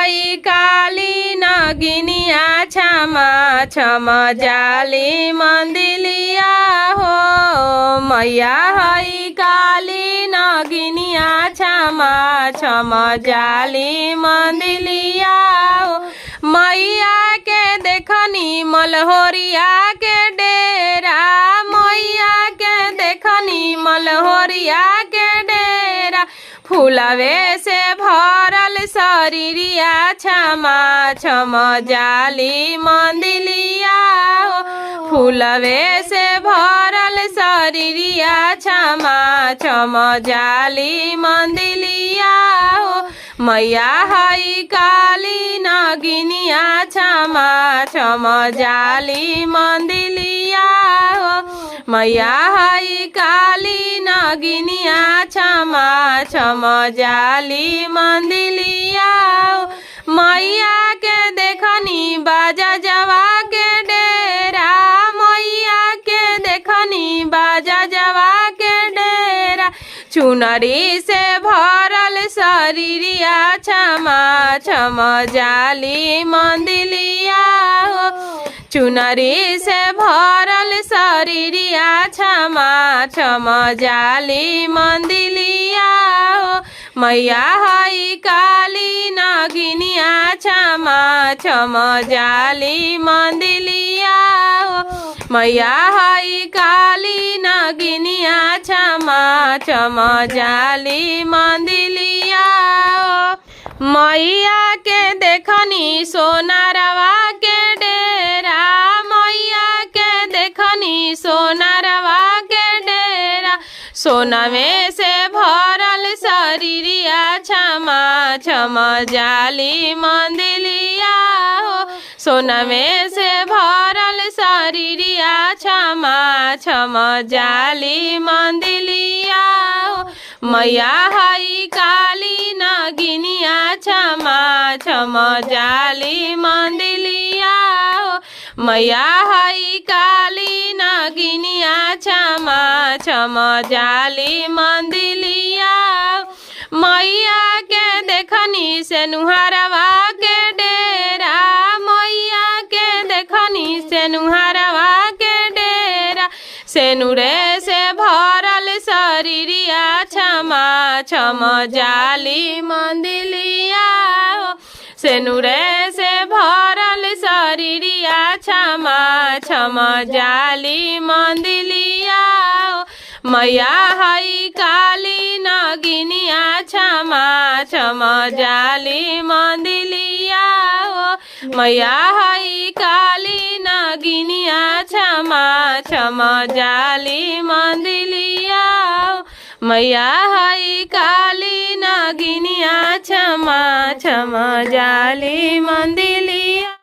हई काली नगिनिया क्षमा क्षमा जाली मंदिलिया हो। मैया हई काली नगिनिया क्षमा क्षमा जाली मंदिलिया हो। मैया के देखनी मलहोरिया के डेरा, मैया के देखनी मलहोरिया के डेरा, फूलवे से भरल शरीरिया क्षमा क्षमा जाली मंदिलिया हो। फूलवे से भरल शरीरिया क्षमा क्षमा जाली मंदिलिया हो। मैया हई काली नगिनिया क्षमा क्षमा जाली मंदिलिया हो। मैया हई काली नगिनिया क्षमा क्षमा जाली मंदिलिया हो। मैया के देखनी बाजा जवा के डेरा, मैया के देखनी बाजा जवा के डेरा, चुनरी से भरल शरीरिया क्षमा क्षमा जाली मंदिलिया हो। चुनरी से भरल शरीरिया क्षमा क्षमा जाली मंदिलिया हो। मैया हई काली नगिनिया क्षमा क्षमा जाली मंदिलिया हो। मैया हई काली नगिनिया क्षमा क्षमा जाली मंदिलिया हो। मैया के देखनी सोनारवा के डेरा, मैया के देखनी सोनारवा के डेरा, सोनवे से भरल शरीरिया क्षमा क्षमा जाली मंदिलिया हो। सोनवे से भरल शरीरिया क्षमा क्षमा जाली मंदिलिया हो। मैया हई काली नगिनिया क्षमा क्षमा जाली मंदिलिया हो। मैया हई काली नगिनिया क्षमा क्षमा जाली मंदिलिया हो। मैया के देखनी से नुहरवा के डेरा, मैया के देखनी से नुहरवा के डेरा, सेनुरे से भरल शरीरिया क्षमा क्षमा जाली मंदिलिया हो। सेनुरे से भरल शरीरिया क्षमा क्षमा जाली मंदिलिया हो। मैया हई काली नगिनिया क्षमा क्षमा जाली मंदिलिया हो। मैया हई काली नगिनिया क्षमा क्षमा जाली मंदिलिया हो। मैया हई काली नगिनिया क्षमा क्षमा जाली मंदिलिया।